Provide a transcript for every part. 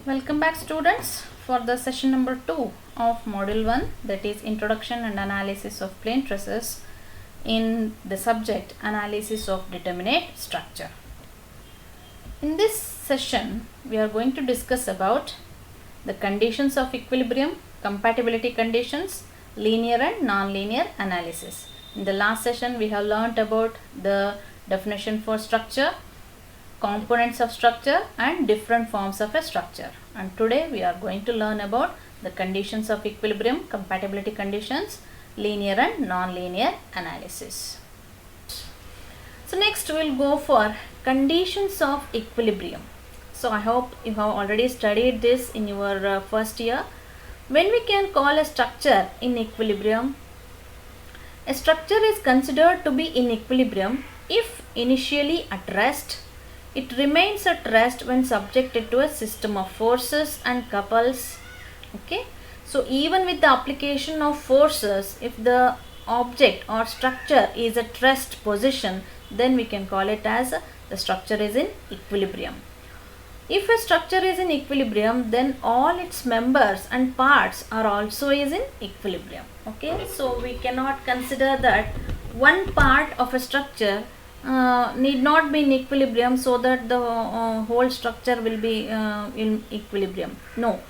Welcome back students for the session number 2 of module 1, that is introduction and analysis of plane trusses in the subject analysis of determinate structure. In this session we are going to discuss about the conditions of equilibrium, compatibility conditions, linear and non-linear analysis. In the last session we have learnt about the definition for structure, components of structure and different forms of a structure, and today we are going to learn about the conditions of equilibrium, compatibility conditions, linear and non-linear analysis. So next we will go for conditions of equilibrium. So I hope you have already studied this in your first year. When we can call a structure in equilibrium? A structure is considered to be in equilibrium if initially at rest, it remains at rest when subjected to a system of forces and couples. Okay, so even with the application of forces, if the object or structure is at rest position, then we can call it as the structure is in equilibrium. If a structure is in equilibrium, then all its members and parts are also is in equilibrium. Okay, so we cannot consider that one part of a structure need not be in equilibrium so that the whole structure will be in equilibrium. No,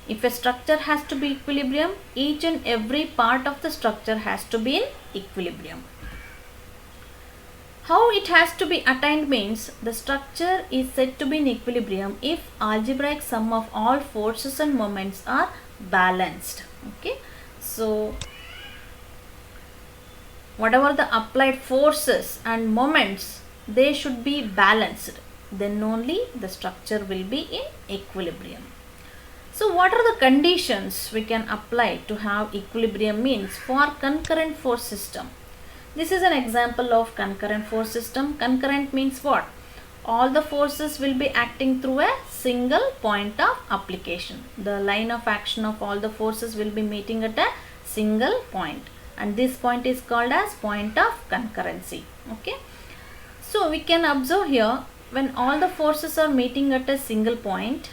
if a structure has to be equilibrium, each and every part of the structure has to be in equilibrium. How it has to be attained means the structure is said to be in equilibrium if algebraic sum of all forces and moments are balanced. Okay, so whatever the applied forces and moments, they should be balanced, then only the structure will be in equilibrium. So what are the conditions we can apply to have equilibrium means for concurrent force system? This is an example of concurrent force system. Concurrent means what? All the forces will be acting through a single point of application. The line of action of all the forces will be meeting at a single point, and this point is called as point of concurrency. Okay, so we can observe here, when all the forces are meeting at a single point,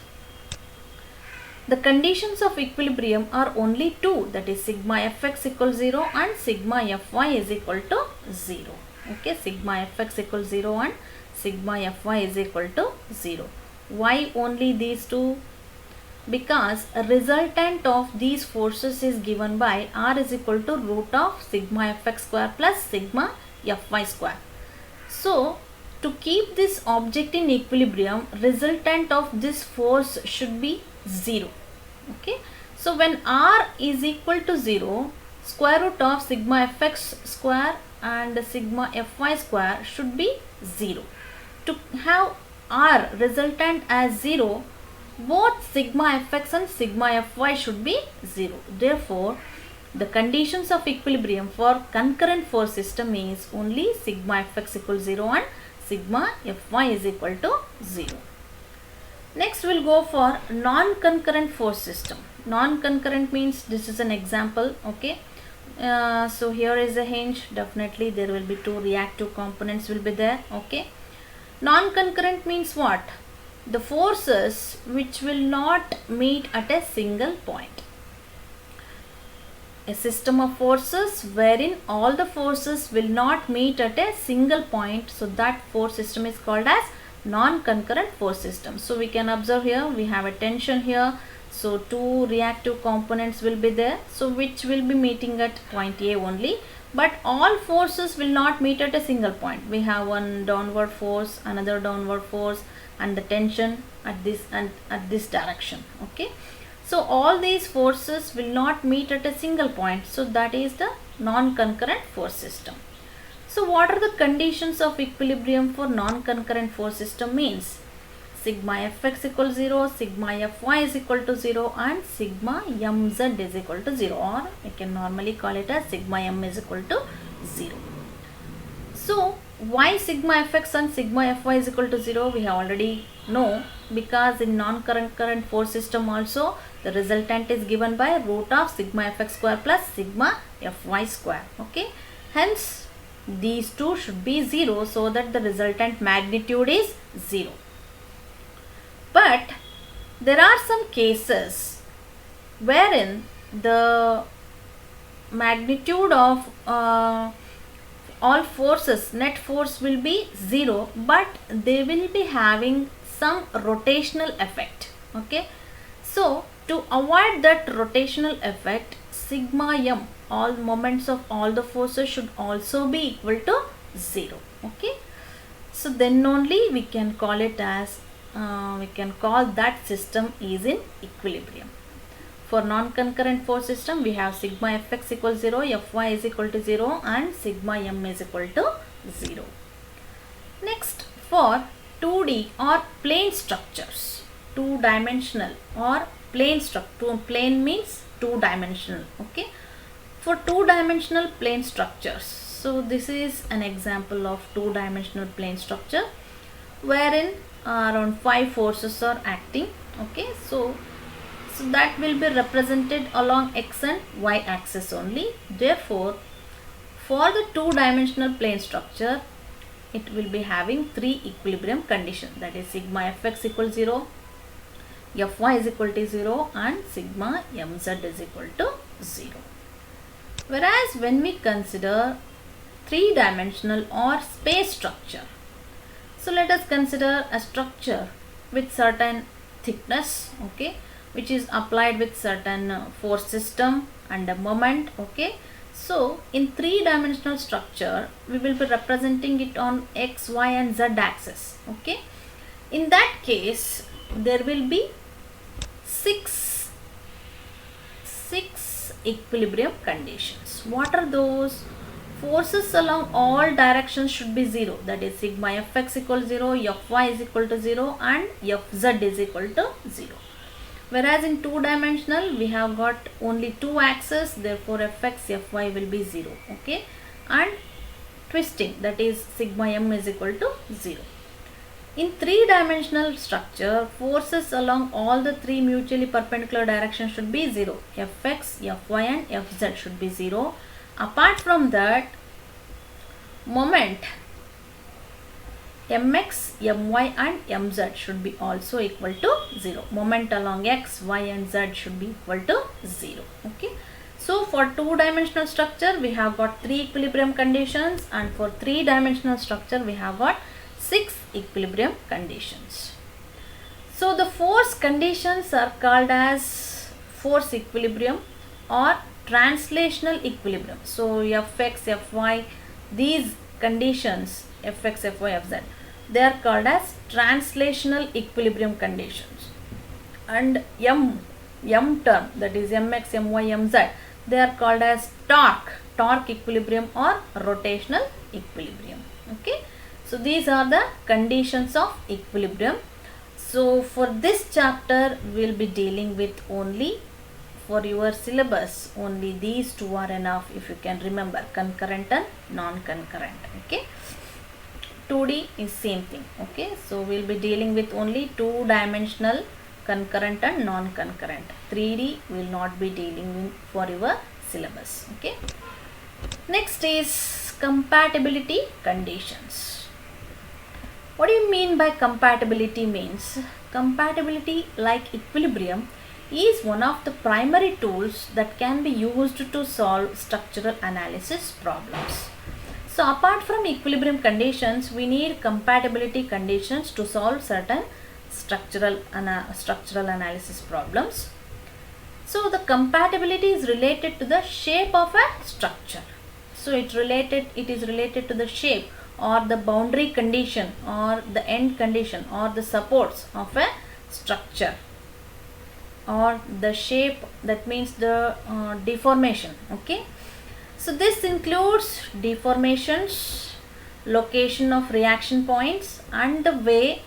the conditions of equilibrium are only two, that is sigma fx equals 0 and sigma fy is equal to 0. Okay, sigma fx equals 0 and sigma fy is equal to 0. Why only these two? Because a resultant of these forces is given by r is equal to root of sigma fx square plus sigma fy square. So to keep this object in equilibrium, resultant of this force should be 0. Okay, so when r is equal to 0, square root of sigma fx square and sigma fy square should be 0. To have r resultant as 0, both sigma fx and sigma fy should be 0. Therefore, the conditions of equilibrium for concurrent force system is only sigma fx equals 0 and sigma fy is equal to 0. Next we will go for non-concurrent force system. Non-concurrent means this is an example. Okay, so here is a hinge. Definitely there will be two reactive components will be there. Okay, non-concurrent means what? The forces which will not meet at a single point. A system of forces wherein all the forces will not meet at a single point, so that force system is called as non-concurrent force system. So we can observe here, we have a tension here, so two reactive components will be there, so which will be meeting at point A only, but all forces will not meet at a single point. We have one downward force, another downward force, and the tension at this and at this direction. Okay, so all these forces will not meet at a single point, so that is the non-concurrent force system. So what are the conditions of equilibrium for non-concurrent force system means? Sigma fx equals 0, sigma fy is equal to 0 and sigma mz is equal to 0, or we can normally call it as sigma m is equal to 0. So why sigma fx and sigma fy is equal to 0? We have already know, because in non-concurrent force system also the resultant is given by root of sigma fx square plus sigma fy square. Okay, hence these two should be 0 so that the resultant magnitude is 0. But There are some cases wherein the magnitude of all forces, net force will be 0, but they will be having some rotational effect. Okay, so to avoid that rotational effect, sigma m, all moments of all the forces, should also be equal to 0. Okay, so then only we can call it as we can call that system is in equilibrium. For non-concurrent force system, we have sigma fx equals 0, fy is equal to 0, and sigma m is equal to 0. Next, for 2D or plane structures, two-dimensional or plane structure, plane means two-dimensional. Okay, for two-dimensional plane structures, so this is an example of two-dimensional plane structure wherein around 5 forces are acting. Okay, so that will be represented along x and y axis only. Therefore, for the two-dimensional plane structure, it will be having 3 equilibrium conditions, that is sigma fx equals 0, fy is equal to 0, and sigma mz is equal to 0. Whereas when we consider 3-dimensional or space structure, so let us consider a structure with certain thickness, okay, which is applied with certain force system and a moment. Okay, so in 3-dimensional structure, we will be representing it on x, y and z axis. Okay, in that case there will be six equilibrium conditions. What are those? Forces along all directions should be 0, that is sigma fx equals 0, fy is equal to 0, and fz is equal to 0. Whereas in two-dimensional, we have got only 2 axes, therefore fx, fy will be 0. Okay, and twisting, that is sigma m is equal to 0. In 3-dimensional structure, forces along all the 3 mutually perpendicular directions should be 0. Fx, fy and fz should be 0. Apart from that, moment mx, my and mz should be also equal to 0. Moment along x, y and z should be equal to 0. Okay, so for 2-dimensional structure, we have got 3 equilibrium conditions, and for 3-dimensional structure, we have got 6 equilibrium conditions. So the force conditions are called as force equilibrium or translational equilibrium. So fx, fy, these conditions, fx, fy, fz, they are called as translational equilibrium conditions. And m term, that is mx, my, mz, they are called as torque equilibrium or rotational equilibrium. Okay, so these are the conditions of equilibrium. So for this chapter, we will be dealing with only, for your syllabus, only these 2 are enough if you can remember, concurrent and non-concurrent. Okay, 2D is same thing. Okay, so we will be dealing with only 2-dimensional, concurrent and non-concurrent. 3D will not be dealing with for your syllabus. Okay, next is compatibility conditions. What do you mean by compatibility? Means compatibility, like equilibrium, is one of the primary tools that can be used to solve structural analysis problems. So apart from equilibrium conditions, we need compatibility conditions to solve certain structural analysis problems. So the compatibility is related to the shape of a structure. So it is related to the shape or the boundary condition or the end condition or the supports of a structure, or the shape, that means the deformation. Okay, so this includes deformations, location of reaction points, and the way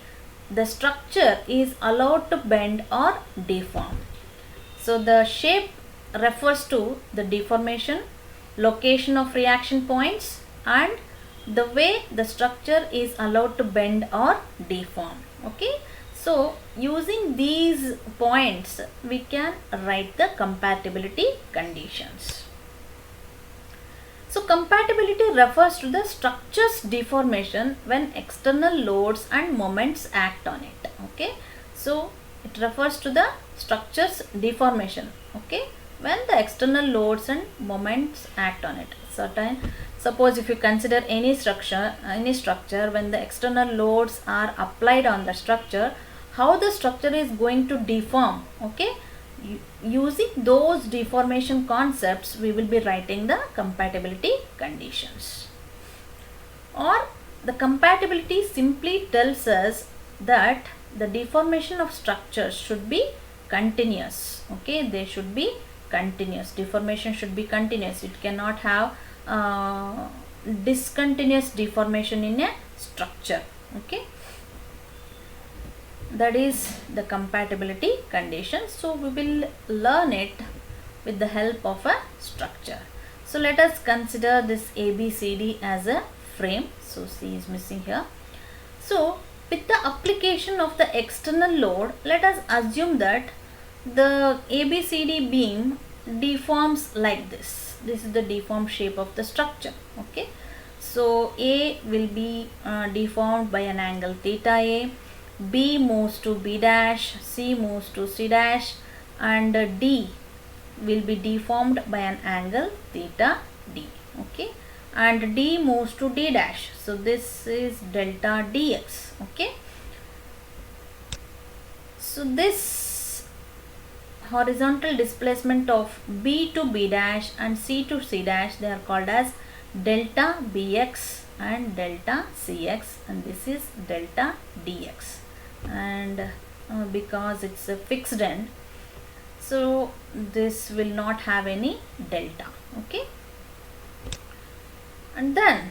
the structure is allowed to bend or deform. So the shape refers to the deformation, location of reaction points, and the way the structure is allowed to bend or deform. Okay, so using these points, we can write the compatibility conditions. So compatibility refers to the structure's deformation when external loads and moments act on it. Okay, so it refers to the structure's deformation, okay, when the external loads and moments act on it. Suppose if you consider any structure, when the external loads are applied on the structure, how the structure is going to deform, okay. Using those deformation concepts, we will be writing the compatibility conditions. Or the compatibility simply tells us that the deformation of structures should be continuous, okay. They should be continuous. Deformation should be continuous. It cannot have discontinuous deformation in a structure, okay. That is the compatibility condition. So we will learn it with the help of a structure. So let us consider this ABCD as a frame. So C is missing here. So with the application of the external load, let us assume that the ABCD beam deforms like this. This is the deformed shape of the structure, okay. So A will be deformed by an angle theta A, B moves to B dash, C moves to C dash, and D will be deformed by an angle theta D, okay, and D moves to D dash. So this is delta dx, okay. So this horizontal displacement of B to B dash and C to C dash, they are called as delta Bx and delta Cx, and this is delta dx. And because it's a fixed end, so this will not have any delta, okay. And then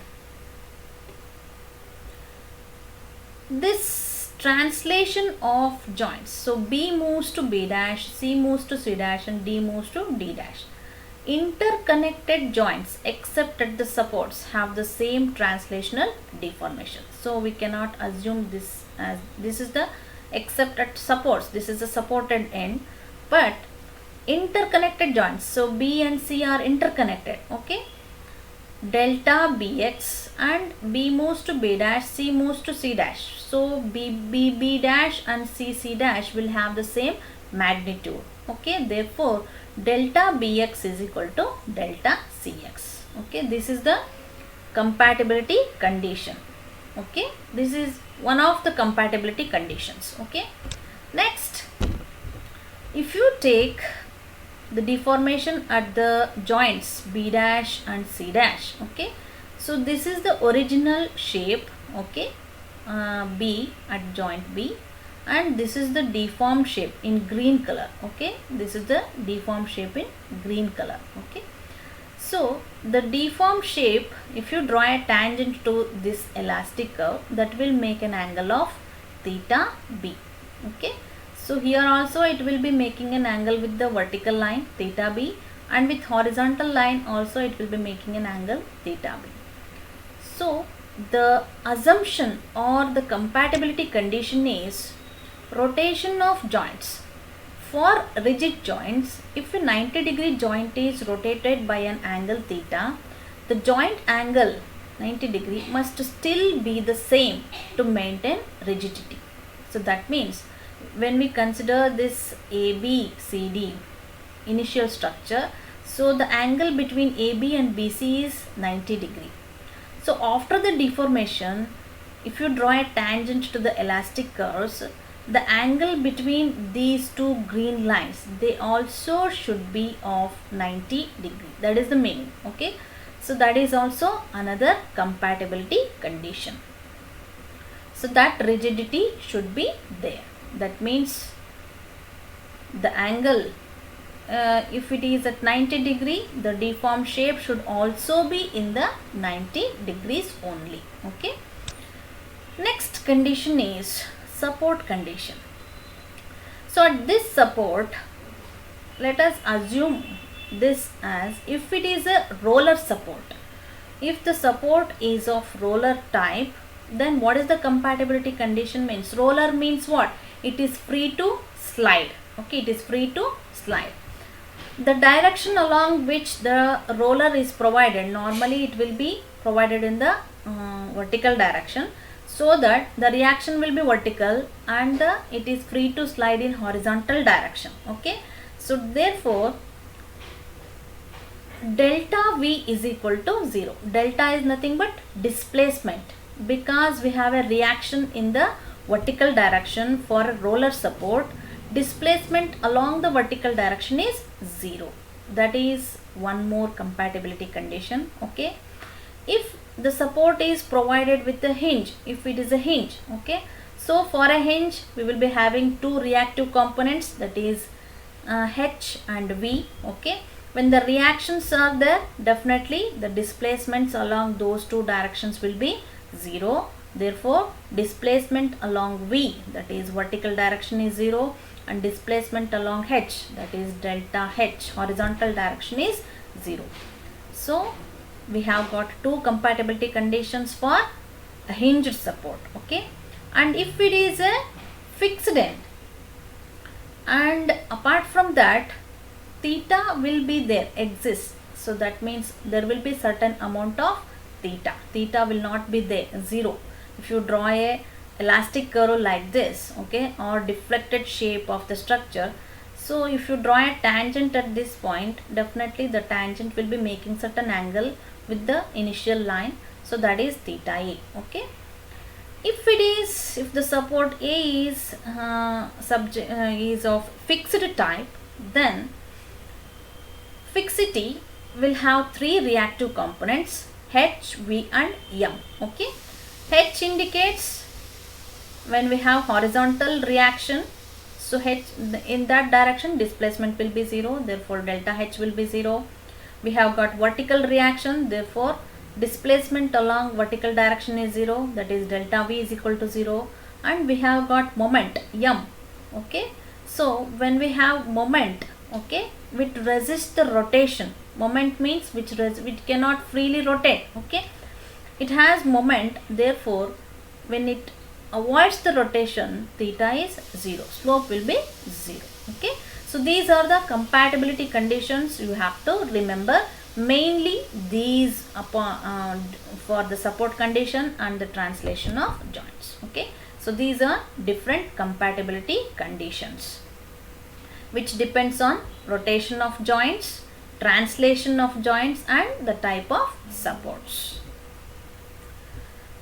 this translation of joints, so B moves to B dash, C moves to C dash, and D moves to D dash. Interconnected joints except at the supports have the same translational deformation. So we cannot assume this as this is the except at supports, this is a supported end, but interconnected joints, so B and C are interconnected, okay. Delta Bx, and B moves to B dash, C moves to C dash, so B dash and C dash will have the same magnitude, okay. Therefore delta Bx is equal to delta Cx, okay. This is the compatibility condition, okay. This is one of the compatibility conditions, okay. Next, if you take the deformation at the joints B dash and C dash, okay, so this is the original shape, okay, B at joint B, and this is the deformed shape in green color, okay. This is the deformed shape in green color, okay. So the deformed shape, if you draw a tangent to this elastic curve, that will make an angle of theta B, okay. So here also it will be making an angle with the vertical line theta B, and with horizontal line also it will be making an angle theta B. So the assumption or the compatibility condition is rotation of joints. For rigid joints, if a 90-degree joint is rotated by an angle theta, the joint angle 90 degree must still be the same to maintain rigidity. So that means when we consider this ABCD initial structure, so the angle between AB and BC is 90 degree. So after the deformation, if you draw a tangent to the elastic curves, the angle between these two green lines, they also should be of 90 degree. That is the meaning, okay. So that is also another compatibility condition. So that rigidity should be there. That means the angle, if it is at 90 degree, the deformed shape should also be in the 90 degrees only, okay. Next condition is support condition. So at this support, let us assume this as if it is a roller support. If the support is of roller type, then what is the compatibility condition means? Roller means what? It is free to slide, okay, it is free to slide. The direction along which the roller is provided, normally it will be provided in the vertical direction. so that the reaction will be vertical and it is free to slide in horizontal direction. Okay, so therefore delta V is equal to 0. Delta is nothing but displacement, because we have a reaction in the vertical direction for a roller support. Displacement along the vertical direction is 0. That is one more compatibility condition. Okay, if the support is provided with a hinge, if it is a hinge, okay, so for a hinge we will be having two reactive components, that is H and V. Okay, when the reactions are there, definitely the displacements along those two directions will be 0. Therefore displacement along V, that is vertical direction, is 0, and displacement along H, that is delta H, horizontal direction, is 0. So we have got two compatibility conditions for a hinged support. Okay, and if it is a fixed end, and apart from that theta will be there, exists, so that means there will be certain amount of theta will not be there, 0. If you draw a elastic curve like this, okay, or deflected shape of the structure, so if you draw a tangent at this point, definitely the tangent will be making certain angle with the initial line, so that is theta A. Okay, if the support A is is of fixed type, then fixity will have three reactive components, H, V and M. Okay, H indicates when we have horizontal reaction, so H, in that direction displacement will be 0, therefore delta H will be 0. We have got vertical reaction, therefore displacement along vertical direction is 0, that is delta V is equal to 0. And we have got moment M. Okay, so when we have moment, okay, which resists the rotation, moment means which cannot freely rotate. Okay, it has moment, therefore when it avoids the rotation, theta is 0, slope will be 0. Okay, so these are the compatibility conditions you have to remember, mainly these for the support condition and the translation of joints. Okay, so these are different compatibility conditions which depends on rotation of joints, translation of joints and the type of supports.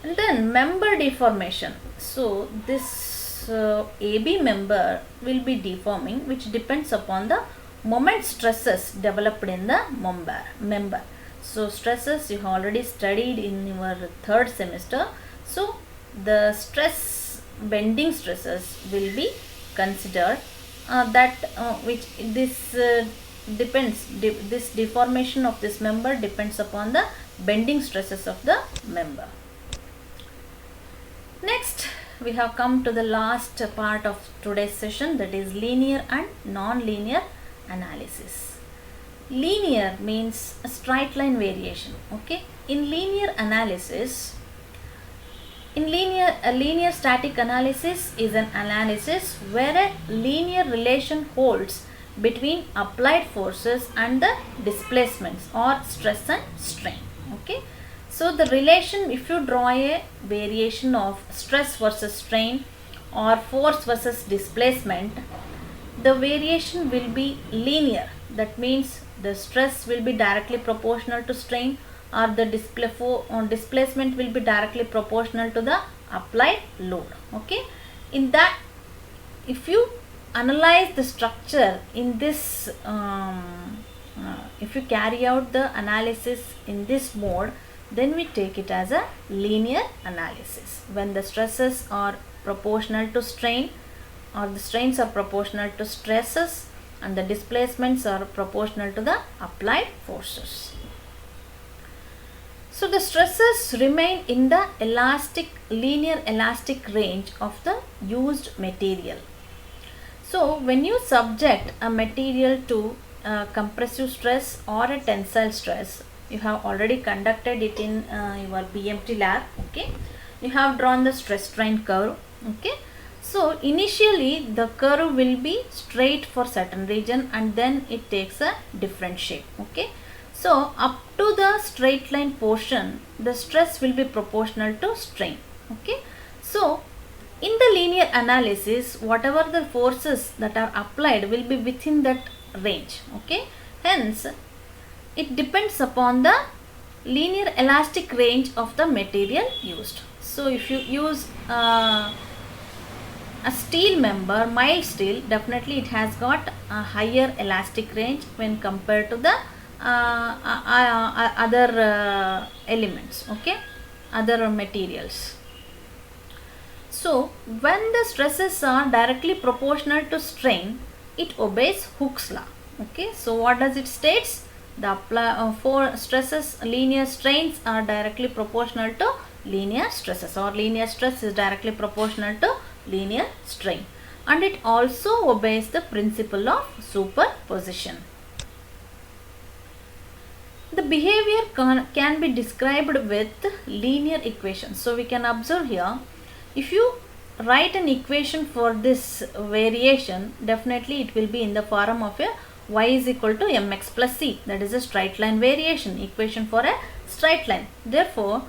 And then member deformation. So this AB member will be deforming, which depends upon the moment stresses developed in the member. So stresses you have already studied in your third semester. So the bending stresses will be considered, this deformation of this member depends upon the bending stresses of the member. Next, we have come to the last part of today's session, that is linear and non-linear analysis. Linear means a straight line variation. Okay, in linear analysis, a linear static analysis is an analysis where a linear relation holds between applied forces and the displacements or stress and strain. Okay, so the relation, if you draw a variation of stress versus strain or force versus displacement, the variation will be linear. That means the stress will be directly proportional to strain, or the displacement will be directly proportional to the applied load. Okay, in that, if you analyze the structure in this, if you carry out the analysis in this mode, then we take it as a linear analysis, when the stresses are proportional to strain, or the strains are proportional to stresses, and the displacements are proportional to the applied forces. So the stresses remain in the linear elastic range of the used material. So when you subject a material to compressive stress or a tensile stress, you have already conducted it in your BMT lab. Okay, you have drawn the stress strain curve. Okay, so initially the curve will be straight for certain region and then it takes a different shape. Okay, so up to the straight line portion, the stress will be proportional to strain. Okay, So in the linear analysis, whatever the forces that are applied will be within that range. Okay, hence it depends upon the linear elastic range of the material used. So if you use a steel member, mild steel, definitely it has got a higher elastic range when compared to the other elements, okay, other materials. So when the stresses are directly proportional to strain, it obeys Hooke's law. Okay, so what does it states? The for stresses, linear strains are directly proportional to linear stresses, or linear stress is directly proportional to linear strain, and it also obeys the principle of superposition. The behavior can be described with linear equations. So we can observe here, if you write an equation for this variation, definitely it will be in the form of a y is equal to mx plus c, that is a straight line variation equation for a straight line. Therefore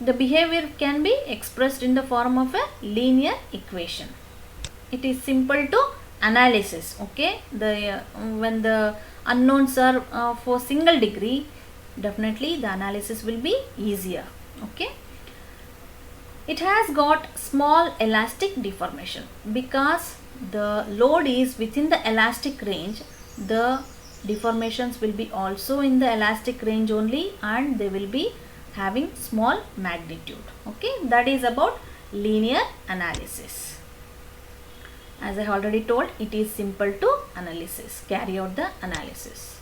the behavior can be expressed in the form of a linear equation. It is simple to analysis. Okay, the when the unknowns are for single degree, definitely the analysis will be easier. Okay, it has got small elastic deformation because the load is within the elastic range. The deformations will be also in the elastic range only, and they will be having small magnitude. Okay, that is about linear analysis. As I already told, it is simple to carry out the analysis.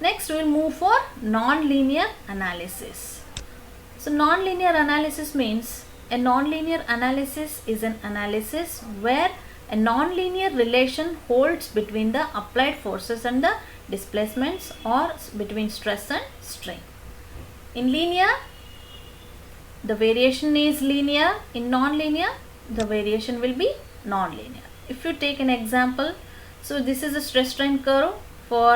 Next we will move for non-linear analysis. So non-linear analysis means, a non-linear analysis is an analysis where a non-linear relation holds between the applied forces and the displacements, or between stress and strain. In linear, the variation is linear. In non-linear, the variation will be non-linear. If you take an example, so this is a stress strain curve for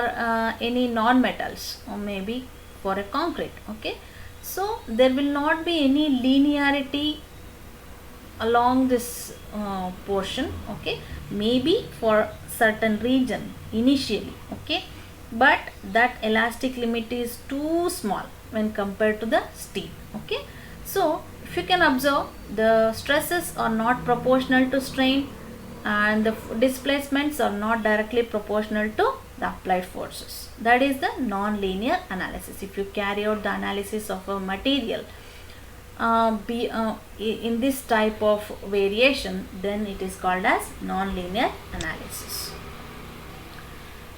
any non-metals, or maybe for a concrete. Okay, so there will not be any linearity along this portion. Okay, maybe for certain region initially. Okay, but that elastic limit is too small when compared to the steel. Okay, so if you can observe, the stresses are not proportional to strain, and the displacements are not directly proportional to the applied forces. That is the non-linear analysis. If you carry out the analysis of a material in this type of variation, then it is called as non-linear analysis.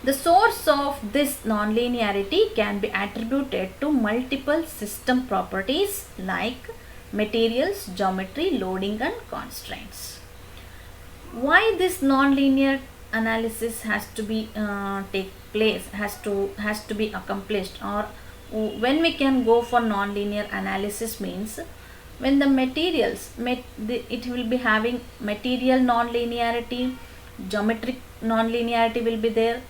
The source of this non-linearity can be attributed to multiple system properties like materials, geometry, loading and constraints. Why this non-linear analysis has to be take place, has to be accomplished, or when we can go for non-linear analysis means, when the materials it will be having material non-linearity, geometric non-linearity will be there,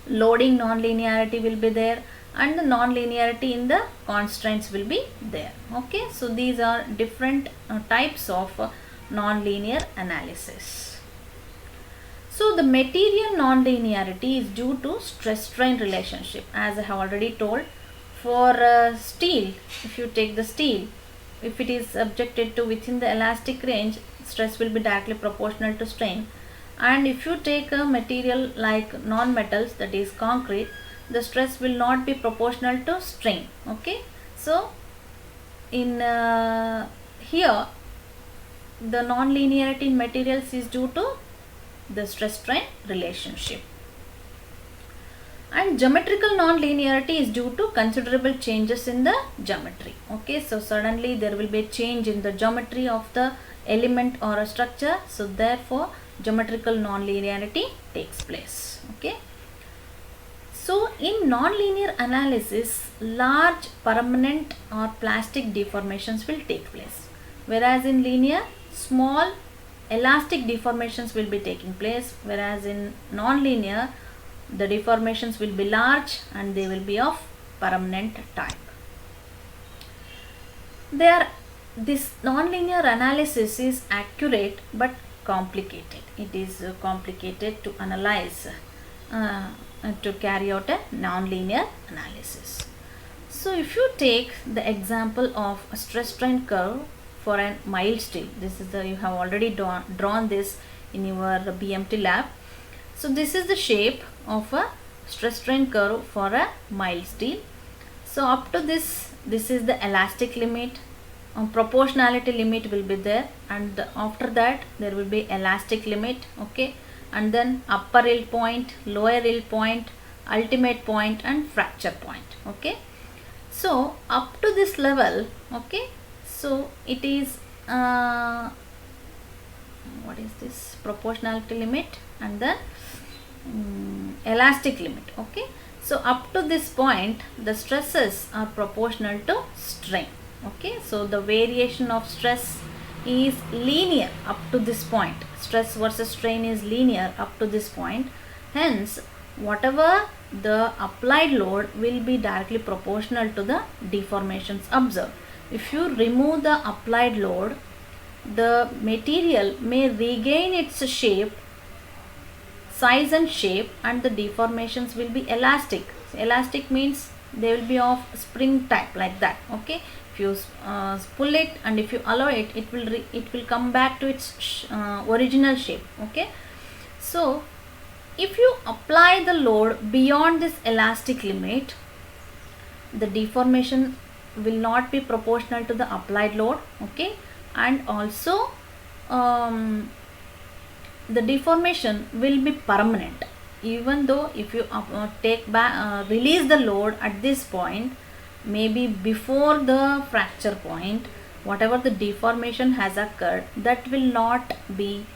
loading non-linearity will be there, and the non-linearity in the constraints will be there. Okay, so these are different types of non-linear analysis. So the material non-linearity is due to stress-strain relationship. As I have already told, for steel, if you take the steel, if it is subjected to within the elastic range, stress will be directly proportional to strain. And if you take a material like non-metals, that is concrete, the stress will not be proportional to strain. Okay, so in here the non-linearity in materials is due to the stress-strain relationship. And geometrical non-linearity is due to considerable changes in the geometry. Okay, so suddenly there will be a change in the geometry of the element or a structure, so therefore geometrical non-linearity takes place. Okay, so in non-linear analysis, large permanent or plastic deformations will take place, whereas in linear, small elastic deformations will be taking place, whereas in non-linear the deformations will be large and they will be of permanent type. They are this nonlinear analysis is accurate but complicated. It is complicated to analyze, to carry out a nonlinear analysis. So if you take the example of a stress strain curve for a mild steel, this is the, you have already drawn this in your BMT lab. So this is the shape of a stress strain curve for a mild steel. So up to this is the elastic limit, proportionality limit will be there, and after that there will be elastic limit, okay, and then upper yield point, lower yield point, ultimate point and fracture point, okay. So up to this level, okay, so it is what is this, proportionality limit and then elastic limit, okay. So up to this point the stresses are proportional to strain, okay. So the variation of stress is linear up to this point, stress versus strain is linear up to this point, hence whatever the applied load will be directly proportional to the deformations observed. If you remove the applied load, the material may regain its shape, size and shape, and the deformations will be elastic. So elastic means they will be of spring type, like that, okay. If you pull it and if you allow it, it will come back to its original shape, okay. So if you apply the load beyond this elastic limit, the deformation will not be proportional to the applied load, okay, and also the deformation will be permanent. Even though if you release the load at this point, maybe before the fracture point, whatever the deformation has occurred, that will not be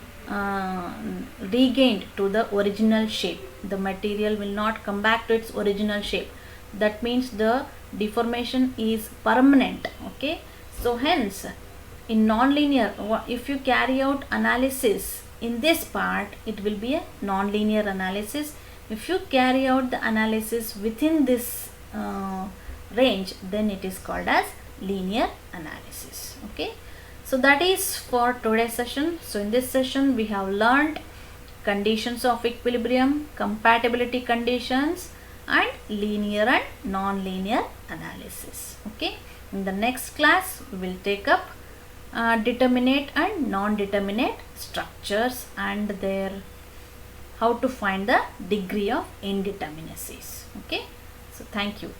regained to the original shape. The material will not come back to its original shape. That means the deformation is permanent, okay. So hence in nonlinear, if you carry out analysis in this part, it will be a nonlinear analysis. If you carry out the analysis within this range, then it is called as linear analysis, okay. So that is for today's session. So in this session we have learned conditions of equilibrium, compatibility conditions and linear and non-linear analysis, okay. In the next class we will take up determinate and non-determinate structures and their how to find the degree of indeterminacies, okay. So thank you.